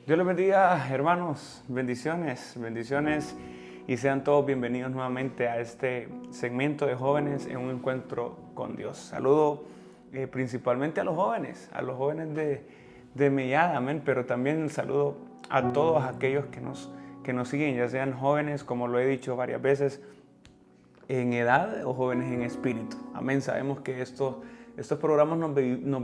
Dios les bendiga, hermanos, bendiciones, bendiciones y sean todos bienvenidos nuevamente a este segmento de jóvenes en un encuentro con Dios. Saludo principalmente a los jóvenes de Mellada, amén, pero también saludo a todos aquellos que nos siguen, ya sean jóvenes, como lo he dicho varias veces, en edad o jóvenes en espíritu. Amén, sabemos que estos programas nos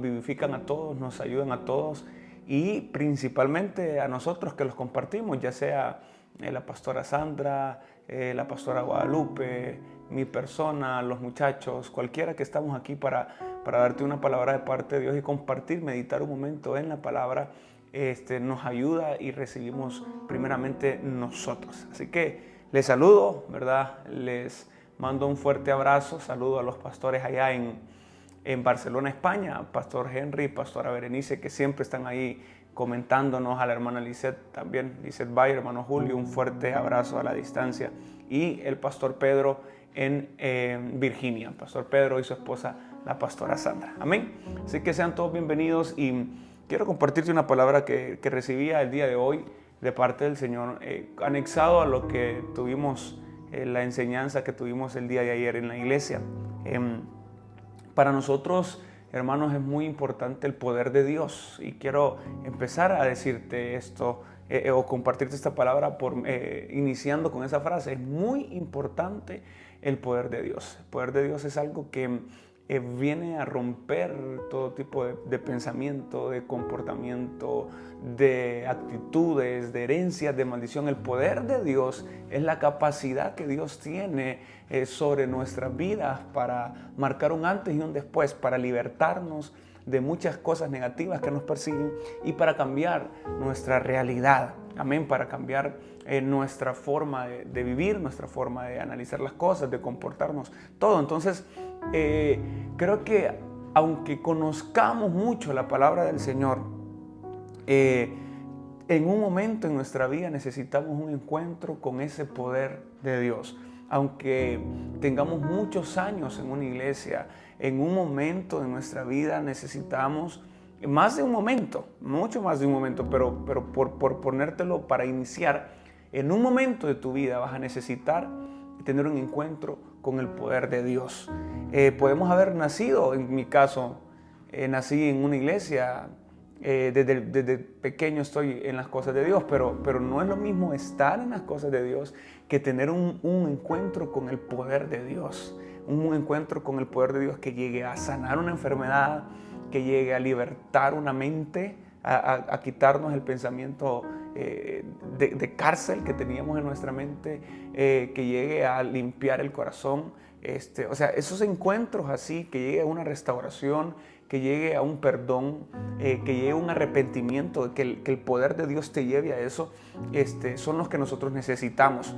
vivifican a todos, nos ayudan a todos y principalmente a nosotros que los compartimos, ya sea la pastora Sandra, la pastora Guadalupe, mi persona, los muchachos, cualquiera que estamos aquí para darte una palabra de parte de Dios y compartir, meditar un momento en la palabra, nos ayuda y recibimos primeramente nosotros. Así que les saludo, ¿verdad? Les mando un fuerte abrazo, saludo a los pastores allá en Barcelona, España, Pastor Henry, Pastora Berenice, que siempre están ahí comentándonos, a la hermana Lisette también, Lisette Bayer, hermano Julio, un fuerte abrazo a la distancia, y el Pastor Pedro en Virginia, Pastor Pedro y su esposa, la Pastora Sandra. Amén. Así que sean todos bienvenidos y quiero compartirte una palabra que recibía el día de hoy de parte del Señor, anexado a lo que tuvimos, la enseñanza que tuvimos el día de ayer en la iglesia. Para nosotros, hermanos, es muy importante el poder de Dios y quiero empezar a decirte esto o compartirte esta palabra iniciando con esa frase. Es muy importante el poder de Dios. El poder de Dios es algo que viene a romper todo tipo de pensamiento, de comportamiento, de actitudes, de herencias, de maldición. El poder de Dios es la capacidad que Dios tiene sobre nuestras vidas para marcar un antes y un después, para libertarnos de muchas cosas negativas que nos persiguen y para cambiar nuestra realidad. Amén, para cambiar nuestra forma de vivir, nuestra forma de analizar las cosas, de comportarnos, todo. Entonces, creo que aunque conozcamos mucho la palabra del Señor, en un momento en nuestra vida necesitamos un encuentro con ese poder de Dios. Aunque tengamos muchos años en una iglesia, en un momento de nuestra vida necesitamos más de un momento, mucho más de un momento, pero por ponértelo para iniciar, en un momento de tu vida vas a necesitar tener un encuentro con el poder de Dios. Podemos haber nacido, en mi caso, nací en una iglesia, desde pequeño estoy en las cosas de Dios, pero no es lo mismo estar en las cosas de Dios que tener un encuentro con el poder de Dios. Un encuentro con el poder de Dios que llegue a sanar una enfermedad, que llegue a libertar una mente, a quitarnos el pensamiento de cárcel que teníamos en nuestra mente, que llegue a limpiar el corazón. O sea, esos encuentros así, que llegue a una restauración, que llegue a un perdón, que llegue a un arrepentimiento, que el poder de Dios te lleve a eso, son los que nosotros necesitamos.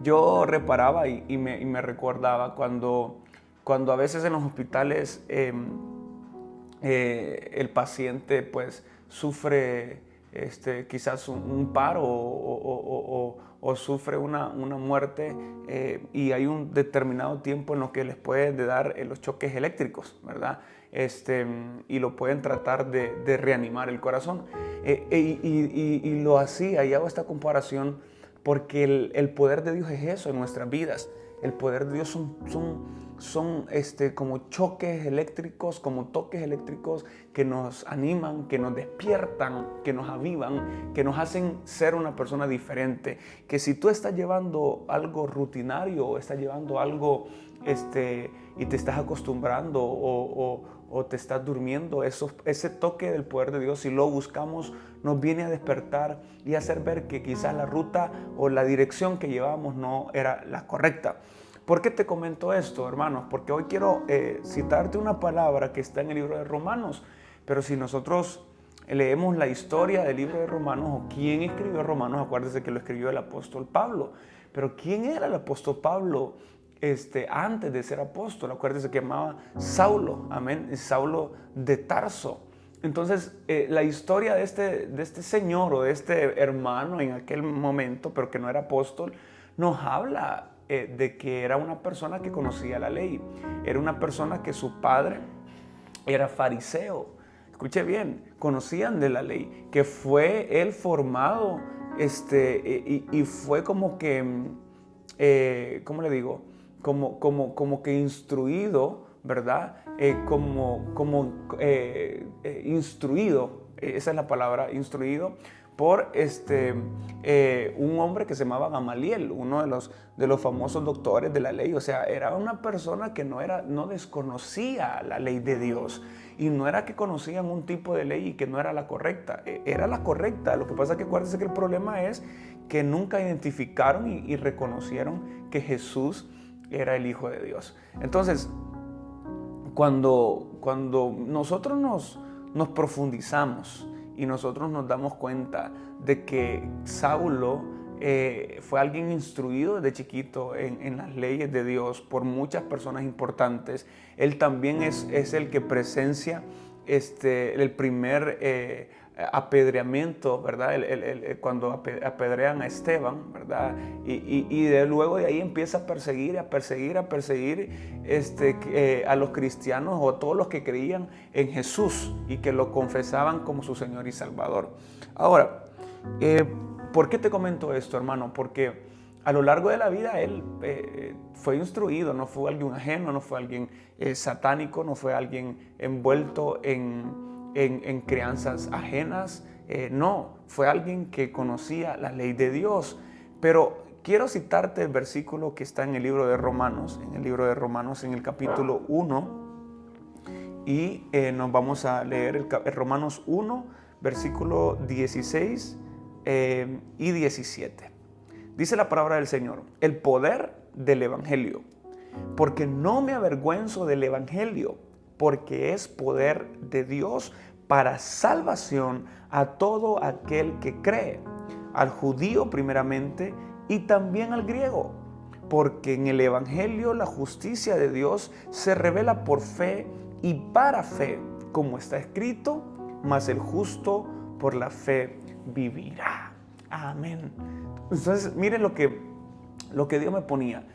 Yo reparaba y me recordaba cuando a veces en los hospitales el paciente pues sufre quizás un paro o sufre una muerte y hay un determinado tiempo en lo que les pueden dar los choques eléctricos, ¿verdad? Y lo pueden tratar de reanimar el corazón. Y lo hacía, y hago esta comparación porque el poder de Dios es eso en nuestras vidas. El poder de Dios son como choques eléctricos, como toques eléctricos que nos animan, que nos despiertan, que nos avivan, que nos hacen ser una persona diferente. Que si tú estás llevando algo rutinario o estás llevando algo y te estás acostumbrando o te estás durmiendo, ese toque del poder de Dios, si lo buscamos, nos viene a despertar y a hacer ver que quizás la ruta o la dirección que llevábamos no era la correcta. ¿Por qué te comento esto, hermanos? Porque hoy quiero citarte una palabra que está en el libro de Romanos, pero si nosotros leemos la historia del libro de Romanos o quién escribió Romanos, acuérdense que lo escribió el apóstol Pablo. Pero ¿quién era el apóstol Pablo antes de ser apóstol? Acuérdense que llamaba Saulo, amén, Saulo de Tarso. Entonces, la historia de este señor o de este hermano en aquel momento, pero que no era apóstol, nos habla de que era una persona que conocía la ley. Era una persona que su padre era fariseo. Escuche bien, conocían de la ley, que fue él formado y fue como que, ¿cómo le digo? Como que instruido, ¿verdad? Instruido, esa es la palabra, instruido por un hombre que se llamaba Gamaliel, uno de los famosos doctores de la ley. O sea, era una persona que no desconocía la ley de Dios. Y no era que conocían un tipo de ley y que no era la correcta, era la correcta. Lo que pasa es que acuérdense que el problema es que nunca identificaron y reconocieron que Jesús era el Hijo de Dios. Entonces, cuando nosotros nos profundizamos y nosotros nos damos cuenta de que Saulo fue alguien instruido desde chiquito en las leyes de Dios por muchas personas importantes. Él también es el que presencia el primer apedreamiento, ¿verdad? Cuando apedrean a Esteban, ¿verdad? Y luego de ahí empieza a perseguir a los cristianos o a todos los que creían en Jesús y que lo confesaban como su Señor y Salvador. Ahora, ¿por qué te comento esto, hermano? Porque a lo largo de la vida él fue instruido, no fue alguien ajeno, no fue alguien satánico, no fue alguien envuelto en crianzas ajenas, no, fue alguien que conocía la ley de Dios. Pero quiero citarte el versículo que está en el libro de Romanos, en el capítulo 1, y nos vamos a leer el Romanos 1, versículo 16 y 17. Dice la palabra del Señor: el poder del Evangelio, porque no me avergüenzo del Evangelio, porque es poder de Dios para salvación a todo aquel que cree, al judío primeramente y también al griego, porque en el Evangelio la justicia de Dios se revela por fe y para fe, como está escrito: mas el justo por la fe vivirá. Amén. Entonces, miren lo que Dios me ponía.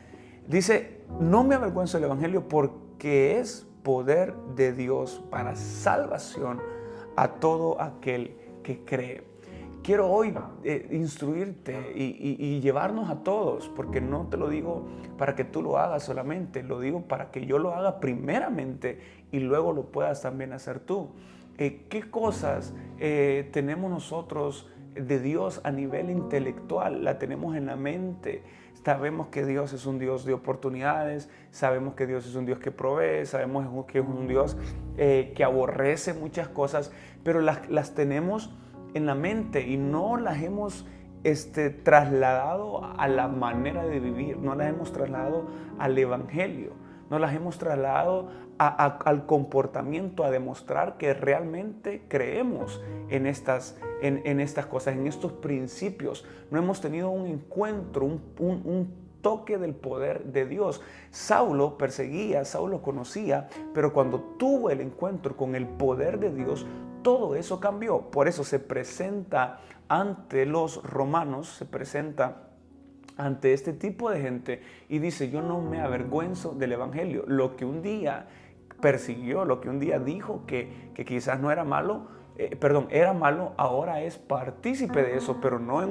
Dice: no me avergüenzo del Evangelio porque es poder de Dios para salvación a todo aquel que cree. Quiero hoy instruirte y llevarnos a todos, porque no te lo digo para que tú lo hagas solamente, lo digo para que yo lo haga primeramente y luego lo puedas también hacer tú. ¿Qué cosas tenemos nosotros de Dios a nivel intelectual? La tenemos en la mente. Sabemos que Dios es un Dios de oportunidades, sabemos que Dios es un Dios que provee, sabemos que es un Dios que aborrece muchas cosas, pero las tenemos en la mente y no las hemos trasladado a la manera de vivir, no las hemos trasladado al Evangelio, no las hemos trasladado al comportamiento, a demostrar que realmente creemos en estas cosas, en estos principios. No hemos tenido un encuentro, un toque del poder de Dios. Saulo perseguía, Saulo conocía, pero cuando tuvo el encuentro con el poder de Dios, todo eso cambió. Por eso se presenta ante los romanos, se presenta ante este tipo de gente y dice: yo no me avergüenzo del Evangelio. Lo que un día persiguió, lo que un día dijo que quizás no era malo, era malo, ahora es partícipe de eso, pero no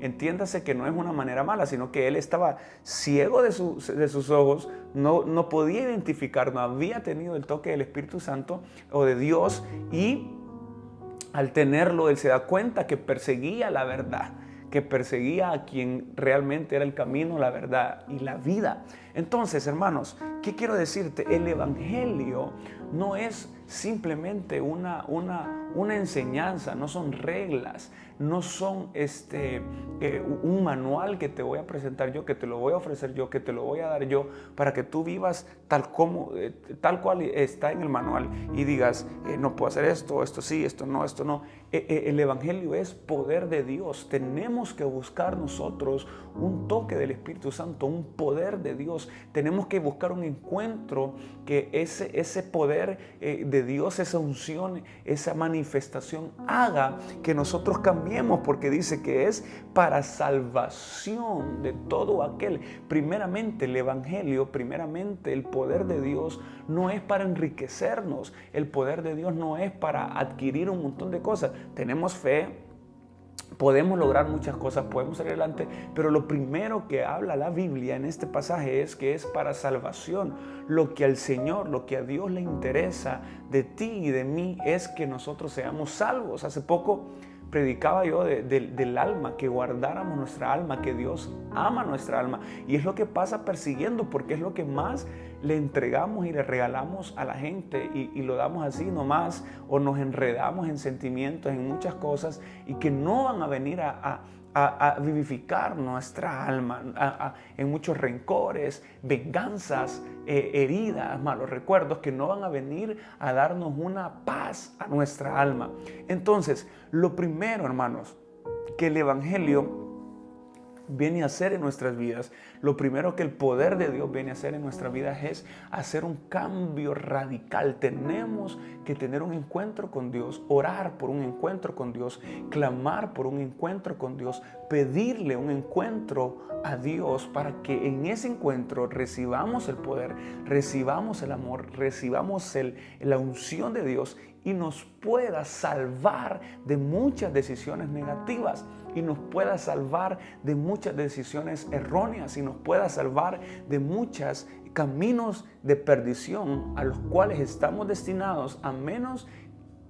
entiéndase que no es una manera mala, sino que él estaba ciego de sus ojos, no podía identificar, no había tenido el toque del Espíritu Santo o de Dios, y al tenerlo él se da cuenta que perseguía la verdad, que perseguía a quien realmente era el camino, la verdad y la vida. Entonces, hermanos, ¿qué quiero decirte? El Evangelio no es simplemente una enseñanza, no son reglas, no son un manual que te voy a presentar yo, que te lo voy a ofrecer yo, que te lo voy a dar yo, para que tú vivas tal cual está en el manual y digas: no puedo hacer esto sí, esto no. El Evangelio es poder de Dios. Tenemos que buscar nosotros un toque del Espíritu Santo, un poder de Dios. Tenemos que buscar un encuentro que ese poder de Dios, esa unción, esa manifestación haga que nosotros cambiemos, porque dice que es para salvación de todo aquel. Primeramente el Evangelio, primeramente el poder de Dios no es para enriquecernos. El poder de Dios no es para adquirir un montón de cosas. Tenemos fe, podemos lograr muchas cosas, podemos salir adelante, pero lo primero que habla la Biblia en este pasaje es que es para salvación. Lo que al Señor, lo que a Dios le interesa de ti y de mí es que nosotros seamos salvos. Hace poco predicaba yo del alma, que guardáramos nuestra alma, que Dios ama nuestra alma. Y es lo que pasa persiguiendo, porque es lo que más le entregamos y le regalamos a la gente y lo damos así nomás, o nos enredamos en sentimientos, en muchas cosas, y que no van a venir a vivificar nuestra alma, en muchos rencores, venganzas, heridas, malos recuerdos que no van a venir a darnos una paz a nuestra alma. Entonces, lo primero, hermanos, que el Evangelio viene a hacer en nuestras vidas, lo primero que el poder de Dios viene a hacer en nuestras vidas es hacer un cambio radical. Tenemos que tener un encuentro con Dios, orar por un encuentro con Dios, clamar por un encuentro con Dios, pedirle un encuentro a Dios para que en ese encuentro recibamos el poder, recibamos el amor, recibamos la unción de Dios y nos pueda salvar de muchas decisiones negativas, y nos pueda salvar de muchas decisiones erróneas, y nos pueda salvar de muchos caminos de perdición a los cuales estamos destinados, a menos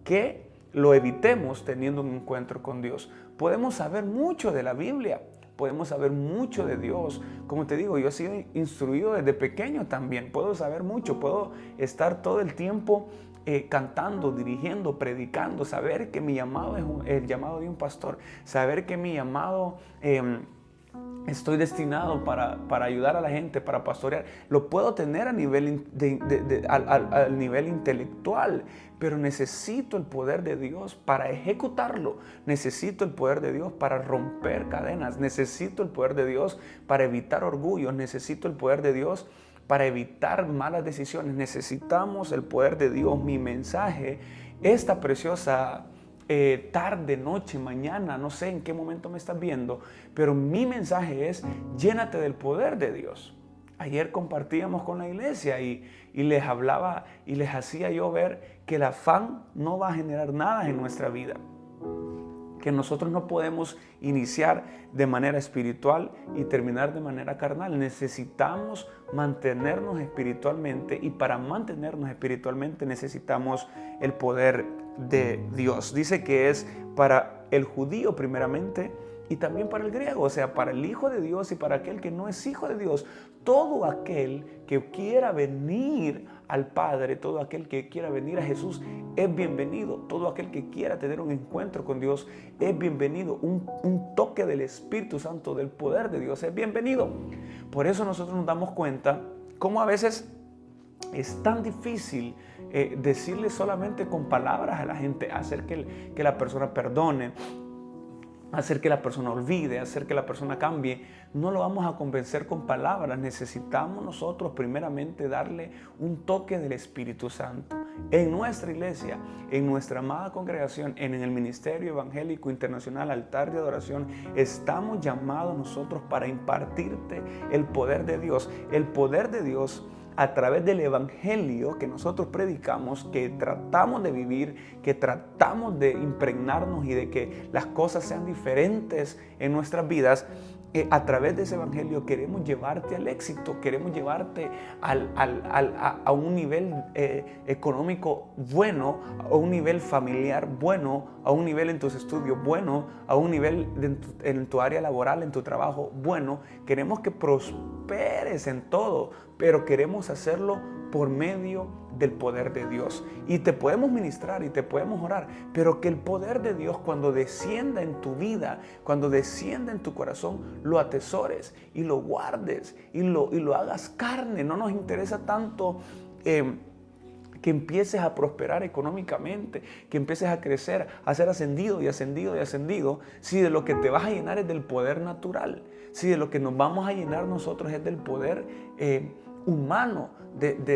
que lo evitemos teniendo un encuentro con Dios. Podemos saber mucho de la Biblia, podemos saber mucho de Dios. Como te digo, yo he sido instruido desde pequeño también. Puedo saber mucho, puedo estar todo el tiempo cantando, dirigiendo, predicando, saber que mi llamado es el llamado de un pastor, saber que mi llamado estoy destinado para ayudar a la gente, para pastorear. Lo puedo tener a nivel al nivel intelectual, pero necesito el poder de Dios para ejecutarlo. Necesito el poder de Dios para romper cadenas. Necesito el poder de Dios para evitar orgullo. Necesito el poder de Dios para evitar malas decisiones. Necesitamos el poder de Dios. Mi mensaje, esta preciosa tarde, noche, mañana, no sé en qué momento me estás viendo, pero mi mensaje es: llénate del poder de Dios. Ayer compartíamos con la iglesia y les hablaba y les hacía yo ver que el afán no va a generar nada en nuestra vida, que nosotros no podemos iniciar de manera espiritual y terminar de manera carnal. Necesitamos mantenernos espiritualmente, y para mantenernos espiritualmente necesitamos el poder de Dios. Dice que es para el judío primeramente y también para el griego, o sea, para el hijo de Dios y para aquel que no es hijo de Dios. Todo aquel que quiera venir al Padre, todo aquel que quiera venir a Jesús es bienvenido. Todo aquel que quiera tener un encuentro con Dios es bienvenido. Un toque del Espíritu Santo, del poder de Dios, es bienvenido. Por eso nosotros nos damos cuenta cómo a veces es tan difícil decirle solamente con palabras a la gente, hacer que la persona perdone, hacer que la persona olvide, hacer que la persona cambie. No lo vamos a convencer con palabras. Necesitamos nosotros primeramente darle un toque del Espíritu Santo. En nuestra iglesia, en nuestra amada congregación, en el Ministerio Evangélico Internacional Altar de Adoración, estamos llamados nosotros para impartirte el poder de Dios. El poder de Dios a través del Evangelio que nosotros predicamos, que tratamos de vivir, que tratamos de impregnarnos y de que las cosas sean diferentes en nuestras vidas. A través de ese Evangelio queremos llevarte al éxito, queremos llevarte a un nivel económico bueno, a un nivel familiar bueno, a un nivel en tus estudios bueno, a un nivel en tu área laboral, en tu trabajo bueno. Queremos que prosperes en todo, pero queremos hacerlo por medio del poder de Dios. Y te podemos ministrar y te podemos orar, pero que el poder de Dios, cuando descienda en tu vida, cuando descienda en tu corazón, lo atesores y lo guardes y lo hagas carne. No nos interesa tanto que empieces a prosperar económicamente, que empieces a crecer, a ser ascendido y ascendido y ascendido, si de lo que te vas a llenar es del poder natural, si de lo que nos vamos a llenar nosotros es del poder humano, del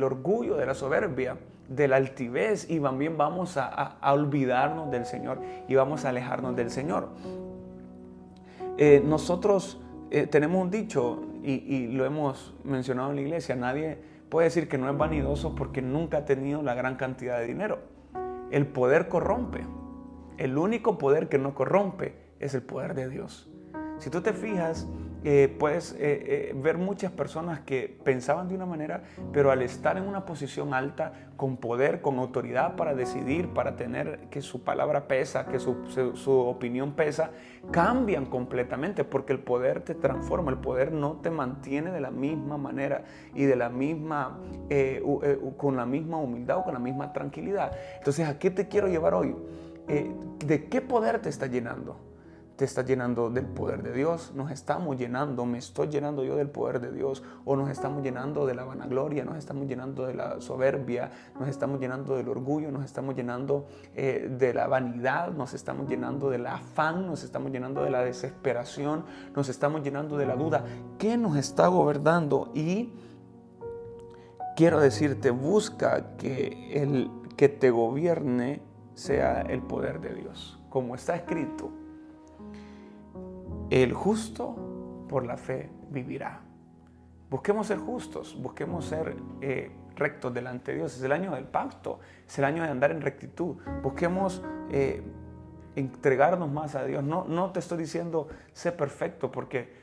orgullo, de la soberbia, de la altivez, y también vamos a olvidarnos del Señor y vamos a alejarnos del Señor. Nosotros tenemos un dicho y lo hemos mencionado en la iglesia: nadie puede decir que no es vanidoso porque nunca ha tenido la gran cantidad de dinero. El poder corrompe. El único poder que no corrompe es el poder de Dios. Si tú te fijas, puedes ver muchas personas que pensaban de una manera, pero al estar en una posición alta, con poder, con autoridad para decidir, para tener que su palabra pesa, que su opinión pesa, cambian completamente, porque el poder te transforma. El poder no te mantiene de la misma manera y de la misma, con la misma humildad o con la misma tranquilidad. Entonces, ¿a qué te quiero llevar hoy? ¿De qué poder te está llenando? ¿Te estás llenando del poder de Dios? ¿Nos estamos llenando? ¿Me estoy llenando yo del poder de Dios? ¿O nos estamos llenando de la vanagloria? ¿Nos estamos llenando de la soberbia? ¿Nos estamos llenando del orgullo? ¿Nos estamos llenando de la vanidad? ¿Nos estamos llenando del afán? ¿Nos estamos llenando de la desesperación? ¿Nos estamos llenando de la duda? ¿Qué nos está gobernando? Y quiero decirte, busca que el que te gobierne sea el poder de Dios. Como está escrito: el justo por la fe vivirá. Busquemos ser justos, busquemos ser rectos delante de Dios. Es el año del pacto, es el año de andar en rectitud. Busquemos entregarnos más a Dios. No te estoy diciendo sé perfecto, porque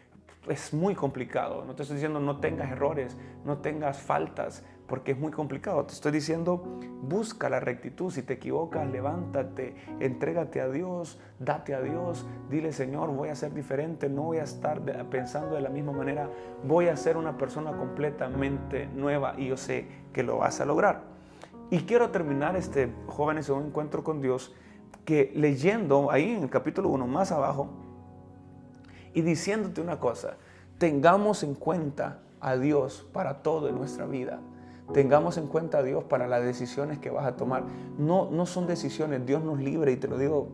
es muy complicado. No te estoy diciendo no tengas errores, no tengas faltas, porque es muy complicado. Te estoy diciendo busca la rectitud. Si te equivocas, levántate, entrégate a Dios, date a Dios, dile: Señor, voy a ser diferente, no voy a estar pensando de la misma manera, voy a ser una persona completamente nueva, y yo sé que lo vas a lograr. Y quiero terminar jóvenes, un encuentro con Dios, que leyendo ahí en el capítulo 1 más abajo y diciéndote una cosa: tengamos en cuenta a Dios para todo en nuestra vida. Tengamos en cuenta a Dios para las decisiones que vas a tomar. No son decisiones, Dios nos libre, y te lo digo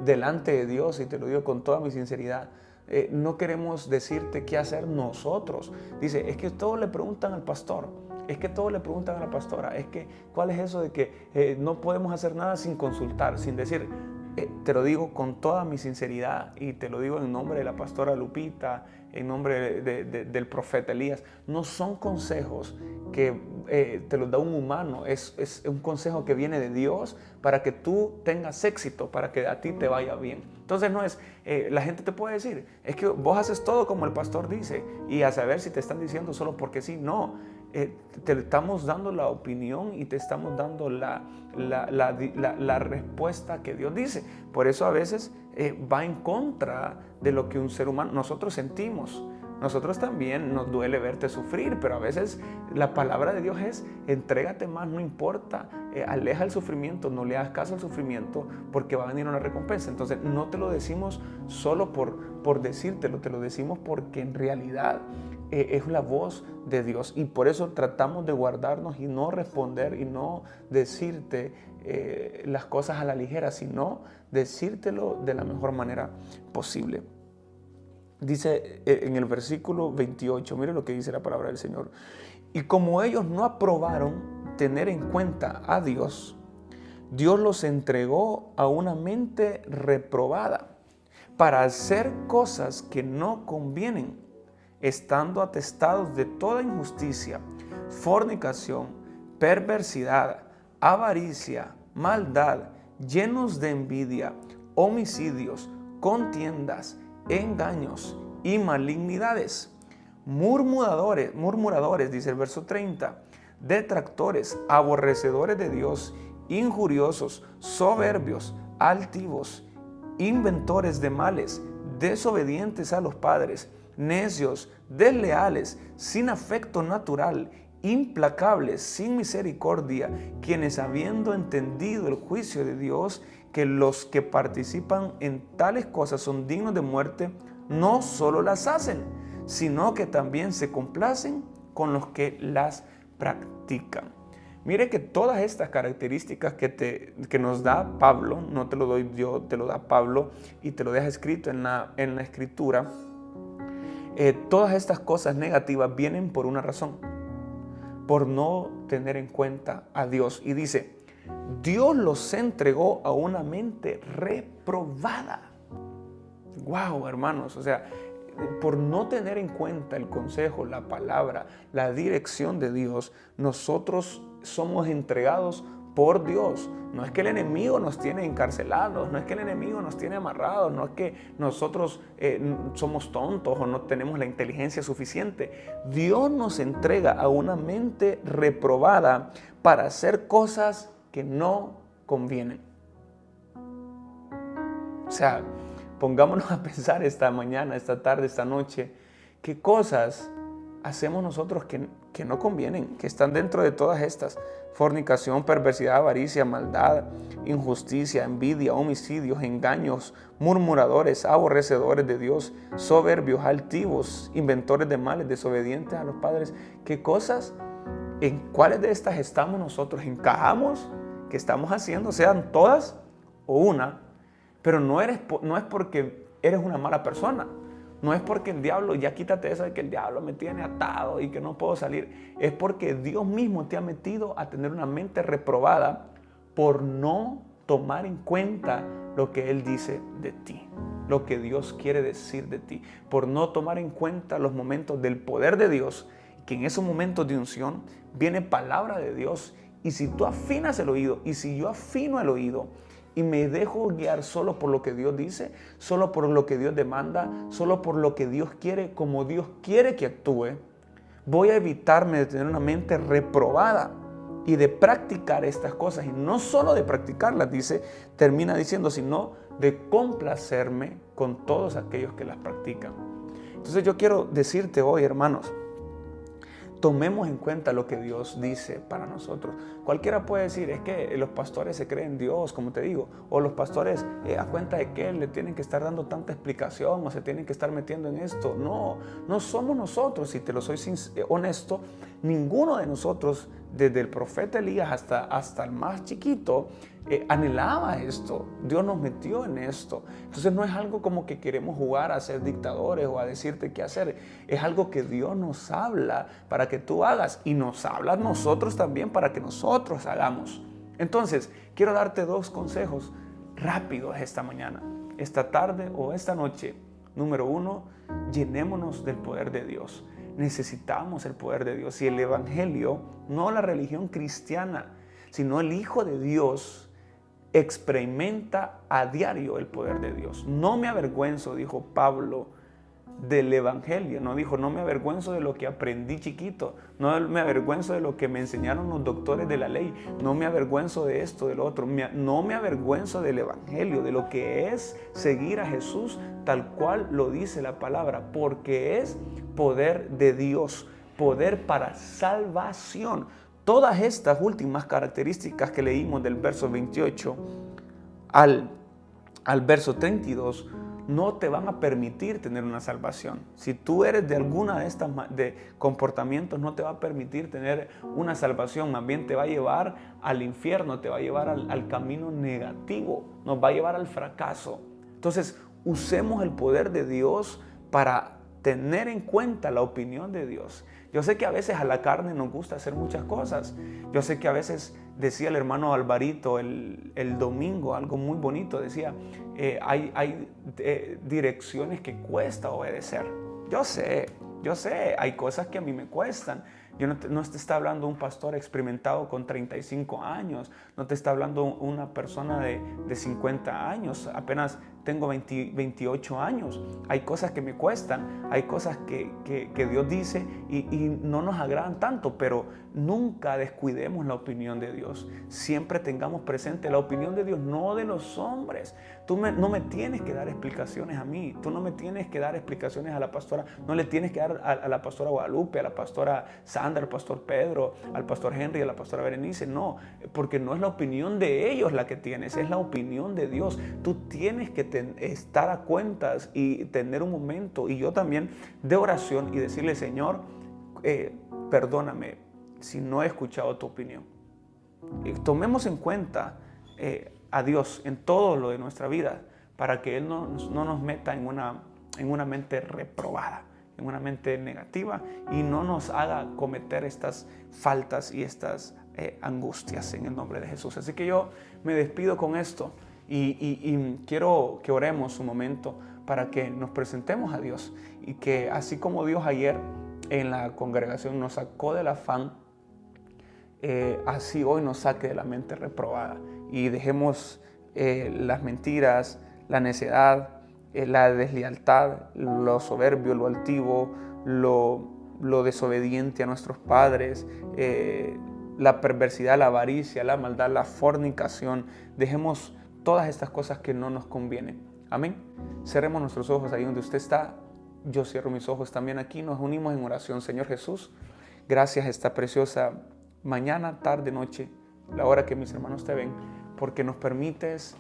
delante de Dios, y te lo digo con toda mi sinceridad. No queremos decirte qué hacer nosotros. Dice: es que todos le preguntan al pastor, es que todos le preguntan a la pastora, es que ¿cuál es eso de que no podemos hacer nada sin consultar, sin decir? Te lo digo con toda mi sinceridad, y te lo digo en nombre de la pastora Lupita, en nombre del profeta Elías. No son consejos que te los da un humano, es un consejo que viene de Dios para que tú tengas éxito, para que a ti te vaya bien. Entonces no es, la gente te puede decir: es que vos haces todo como el pastor dice, y a saber si te están diciendo solo porque sí. No. Te estamos dando la opinión y te estamos dando la respuesta que Dios dice. Por eso a veces va en contra de lo que un ser humano, nosotros sentimos. Nosotros también nos duele verte sufrir, pero a veces la palabra de Dios es: entrégate más, no importa, aleja el sufrimiento, no le hagas caso al sufrimiento, porque va a venir una recompensa. Entonces no te lo decimos solo por decírtelo, te lo decimos porque en realidad es la voz de Dios, y por eso tratamos de guardarnos y no responder y no decirte las cosas a la ligera, sino decírtelo de la mejor manera posible. Dice en el versículo 28, mire lo que dice la palabra del Señor: y como ellos no aprobaron tener en cuenta a Dios, Dios los entregó a una mente reprobada para hacer cosas que no convienen, estando atestados de toda injusticia, fornicación, perversidad, avaricia, maldad, llenos de envidia, homicidios, contiendas, engaños y malignidades, murmuradores, dice el verso 30, detractores, aborrecedores de Dios, injuriosos, soberbios, altivos, inventores de males, desobedientes a los padres, necios, desleales, sin afecto natural, implacables, sin misericordia, quienes, habiendo entendido el juicio de Dios, que los que participan en tales cosas son dignos de muerte, no solo las hacen, sino que también se complacen con los que las practican. Mire que todas estas características que nos da Pablo, no te lo doy yo, te lo da Pablo y te lo deja escrito en la Escritura, todas estas cosas negativas vienen por una razón, por no tener en cuenta a Dios. Y dice, Dios los entregó a una mente reprobada. Wow, hermanos, o sea, por no tener en cuenta el consejo, la palabra, la dirección de Dios, nosotros somos entregados por Dios. No es que el enemigo nos tiene encarcelados, no es que el enemigo nos tiene amarrados, no es que nosotros somos tontos o no tenemos la inteligencia suficiente. Dios nos entrega a una mente reprobada para hacer cosas que no convienen. O sea, pongámonos a pensar esta mañana, esta tarde, esta noche, qué cosas hacemos nosotros que no convienen, que están dentro de todas estas: fornicación, perversidad, avaricia, maldad, injusticia, envidia, homicidios, engaños, murmuradores, aborrecedores de Dios, soberbios, altivos, inventores de males, desobedientes a los padres. ¿Qué cosas? ¿En cuáles de estas estamos nosotros? ¿Encajamos? ¿Qué estamos haciendo? ¿Sean todas o una? Pero no es porque eres una mala persona. No es porque el diablo, ya quítate eso de que el diablo me tiene atado y que no puedo salir. Es porque Dios mismo te ha metido a tener una mente reprobada por no tomar en cuenta lo que Él dice de ti, lo que Dios quiere decir de ti, por no tomar en cuenta los momentos del poder de Dios, que en esos momentos de unción viene palabra de Dios. Y si tú afinas el oído, y si yo afino el oído, y me dejo guiar solo por lo que Dios dice, solo por lo que Dios demanda, solo por lo que Dios quiere, como Dios quiere que actúe, voy a evitarme de tener una mente reprobada y de practicar estas cosas. Y no solo de practicarlas, termina diciendo, sino de complacerme con todos aquellos que las practican. Entonces yo quiero decirte hoy, hermanos, tomemos en cuenta lo que Dios dice para nosotros. Cualquiera puede decir, es que los pastores se creen en Dios, como te digo, o los pastores a cuenta de que le tienen que estar dando tanta explicación o se tienen que estar metiendo en esto. No somos nosotros, si te lo soy honesto, ninguno de nosotros, desde el profeta Elías hasta el más chiquito, anhelaba esto. Dios nos metió en esto. Entonces no es algo como que queremos jugar a ser dictadores o a decirte qué hacer. Es algo que Dios nos habla para que tú hagas, y nos habla a nosotros también para que nosotros hagamos. Entonces quiero darte 2 consejos rápidos esta mañana, esta tarde o esta noche. Número 1, llenémonos del poder de Dios. Necesitamos el poder de Dios, y el evangelio, no la religión cristiana, sino el Hijo de Dios, experimenta a diario el poder de Dios. No me avergüenzo, dijo Pablo, del evangelio. No dijo, no me avergüenzo de lo que aprendí chiquito, no me avergüenzo de lo que me enseñaron los doctores de la ley, no me avergüenzo de esto, de lo otro, no me avergüenzo del evangelio, de lo que es seguir a Jesús tal cual lo dice la palabra, porque es poder de Dios, poder para salvación. Todas estas últimas características que leímos del verso 28 al verso 32 no te van a permitir tener una salvación. Si tú eres de alguna de estas comportamientos, no te va a permitir tener una salvación. Más bien te va a llevar al infierno, te va a llevar al camino negativo, nos va a llevar al fracaso. Entonces, usemos el poder de Dios para tener en cuenta la opinión de Dios. Yo sé que a veces a la carne nos gusta hacer muchas cosas. Yo sé que a veces, decía el hermano Alvarito el domingo, algo muy bonito, decía, hay direcciones que cuesta obedecer. Yo sé, hay cosas que a mí me cuestan. Yo no te está hablando un pastor experimentado con 35 años, no te está hablando una persona de 50 años, apenas tengo 28 años. Hay cosas que me cuestan, hay cosas que Dios dice y no nos agradan tanto, pero nunca descuidemos la opinión de Dios. Siempre tengamos presente la opinión de Dios, no de los hombres. No me tienes que dar explicaciones a mí, tú no me tienes que dar explicaciones a la pastora, no le tienes que dar a la pastora Guadalupe, a la pastora Sandra, al pastor Pedro, al pastor Henry, a la pastora Berenice. No, porque no es la opinión de ellos la que tienes, es la opinión de Dios. Tú tienes que estar a cuentas y tener un momento, y yo también, de oración y decirle, Señor, perdóname si no he escuchado tu opinión. Tomemos en cuenta a Dios en todo lo de nuestra vida para que Él no nos meta en una mente reprobada, en una mente negativa, y no nos haga cometer estas faltas y estas angustias en el nombre de Jesús. Así que yo me despido con esto y quiero que oremos un momento para que nos presentemos a Dios y que así como Dios ayer en la congregación nos sacó del afán, así hoy nos saque de la mente reprobada y dejemos las mentiras, la necedad, la deslealtad, lo soberbio, lo altivo, lo desobediente a nuestros padres, la perversidad, la avaricia, la maldad, la fornicación. Dejemos todas estas cosas que no nos convienen. Amén. Cerremos nuestros ojos ahí donde usted está. Yo cierro mis ojos también aquí. Nos unimos en oración. Señor Jesús, gracias a esta preciosa mañana, tarde, noche, la hora que mis hermanos te ven, porque nos permites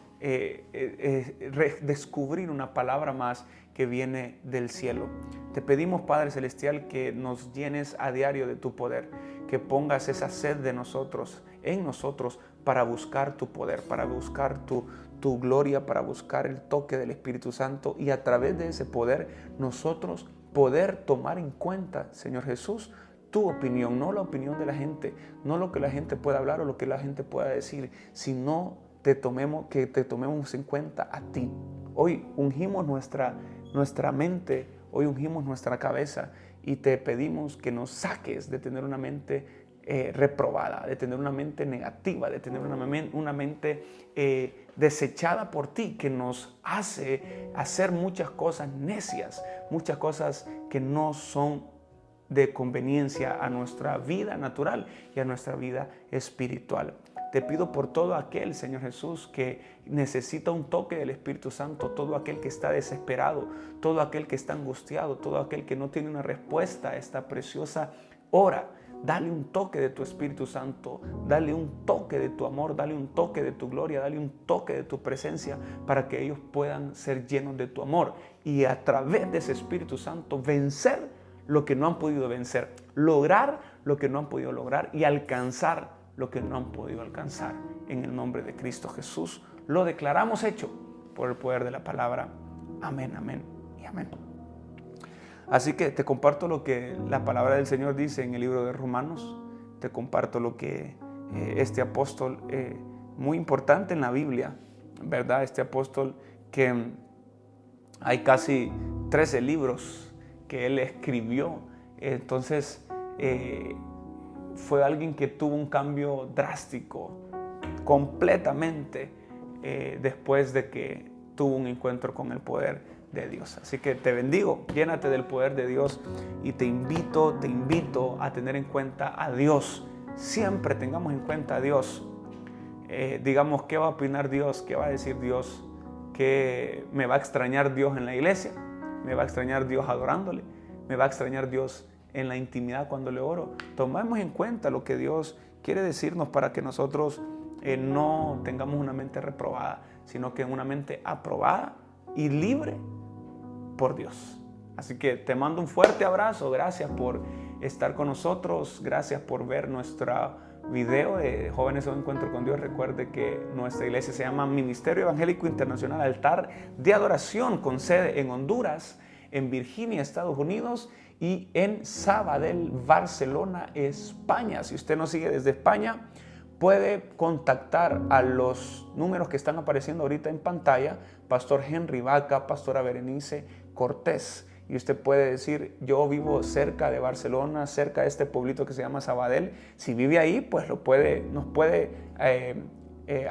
descubrir una palabra más que viene del cielo. Te pedimos, Padre Celestial, que nos llenes a diario de tu poder, que pongas esa sed de nosotros, en nosotros, para buscar tu poder, para buscar tu gloria, para buscar el toque del Espíritu Santo, y a través de ese poder nosotros poder tomar en cuenta, Señor Jesús, tu opinión, no la opinión de la gente, no lo que la gente pueda hablar o lo que la gente pueda decir, sino que te tomemos en cuenta a ti. Hoy ungimos nuestra mente, hoy ungimos nuestra cabeza y te pedimos que nos saques de tener una mente reprobada, de tener una mente negativa, de tener una mente desechada por ti, que nos hace hacer muchas cosas necias, muchas cosas que no son de conveniencia a nuestra vida natural y a nuestra vida espiritual. Te pido por todo aquel, Señor Jesús, que necesita un toque del Espíritu Santo, todo aquel que está desesperado, todo aquel que está angustiado, todo aquel que no tiene una respuesta a esta preciosa hora. Dale un toque de tu Espíritu Santo, dale un toque de tu amor, dale un toque de tu gloria, dale un toque de tu presencia para que ellos puedan ser llenos de tu amor y a través de ese Espíritu Santo vencer lo que no han podido vencer, lograr lo que no han podido lograr y alcanzar lo que no han podido alcanzar. En el nombre de Cristo Jesús lo declaramos hecho por el poder de la palabra. Amén, amén y amén. Así que te comparto lo que la palabra del Señor dice en el libro de Romanos. Te comparto lo que este apóstol, muy importante en la Biblia, ¿verdad? Este apóstol que hay casi 13 libros que él escribió. Entonces fue alguien que tuvo un cambio drástico completamente después de que tuvo un encuentro con el poder de Dios. Así que te bendigo, llénate del poder de Dios y te invito a tener en cuenta a Dios. Siempre tengamos en cuenta a Dios. Digamos, ¿qué va a opinar Dios? ¿Qué va a decir Dios? ¿Qué me va a extrañar Dios en la iglesia? ¿Me va a extrañar Dios adorándole? ¿Me va a extrañar Dios en la intimidad cuando le oro? Tomemos en cuenta lo que Dios quiere decirnos para que nosotros no tengamos una mente reprobada, sino que una mente aprobada y libre por Dios. Así que te mando un fuerte abrazo. Gracias por estar con nosotros. Gracias por ver nuestro video de Jóvenes en un Encuentro con Dios. Recuerde que nuestra iglesia se llama Ministerio Evangélico Internacional Altar de Adoración, con sede en Honduras, en Virginia, Estados Unidos, y en Sabadell, Barcelona, España. Si usted nos sigue desde España, puede contactar a los números que están apareciendo ahorita en pantalla, Pastor Henry Vaca, Pastora Berenice Cortés. Y usted puede decir, yo vivo cerca de Barcelona, cerca de este pueblito que se llama Sabadell. Si vive ahí, pues nos puede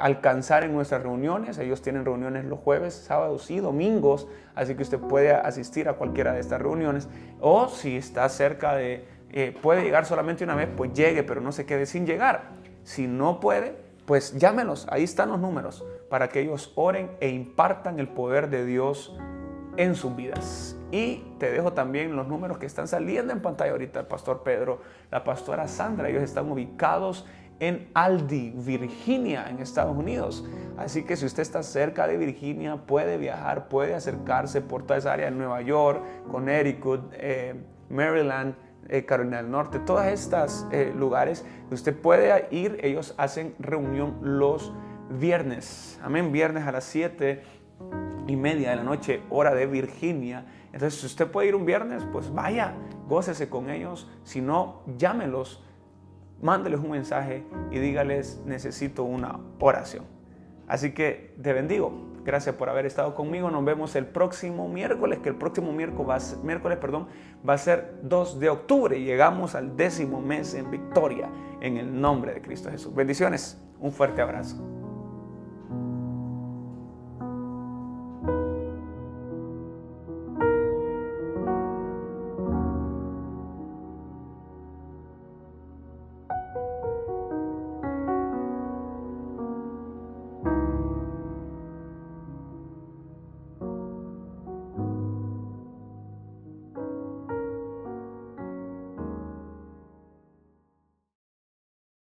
alcanzar en nuestras reuniones. Ellos tienen reuniones los jueves, sábados y domingos, así que usted puede asistir a cualquiera de estas reuniones. O si está cerca puede llegar solamente una vez, pues llegue, pero no se quede sin llegar. Si no puede, pues llámenos, ahí están los números, para que ellos oren e impartan el poder de Dios en sus vidas. Y te dejo también los números que están saliendo en pantalla ahorita, el Pastor Pedro, la Pastora Sandra. Ellos están ubicados en Aldi, Virginia, en Estados Unidos. Así que si usted está cerca de Virginia, puede viajar, puede acercarse por toda esa área de Nueva York, Connecticut, Maryland, Carolina del Norte, todos estos lugares usted puede ir. Ellos hacen reunión los viernes, amén, viernes a las 7:30 de la noche, hora de Virginia. Entonces, si usted puede ir un viernes, pues vaya, gócese con ellos. Si no, llámelos, mándeles un mensaje y dígales: necesito una oración. Así que te bendigo. Gracias por haber estado conmigo. Nos vemos el próximo miércoles, que el próximo miércoles va a ser 2 de octubre. Llegamos al 10º mes en victoria, en el nombre de Cristo Jesús. Bendiciones. Un fuerte abrazo.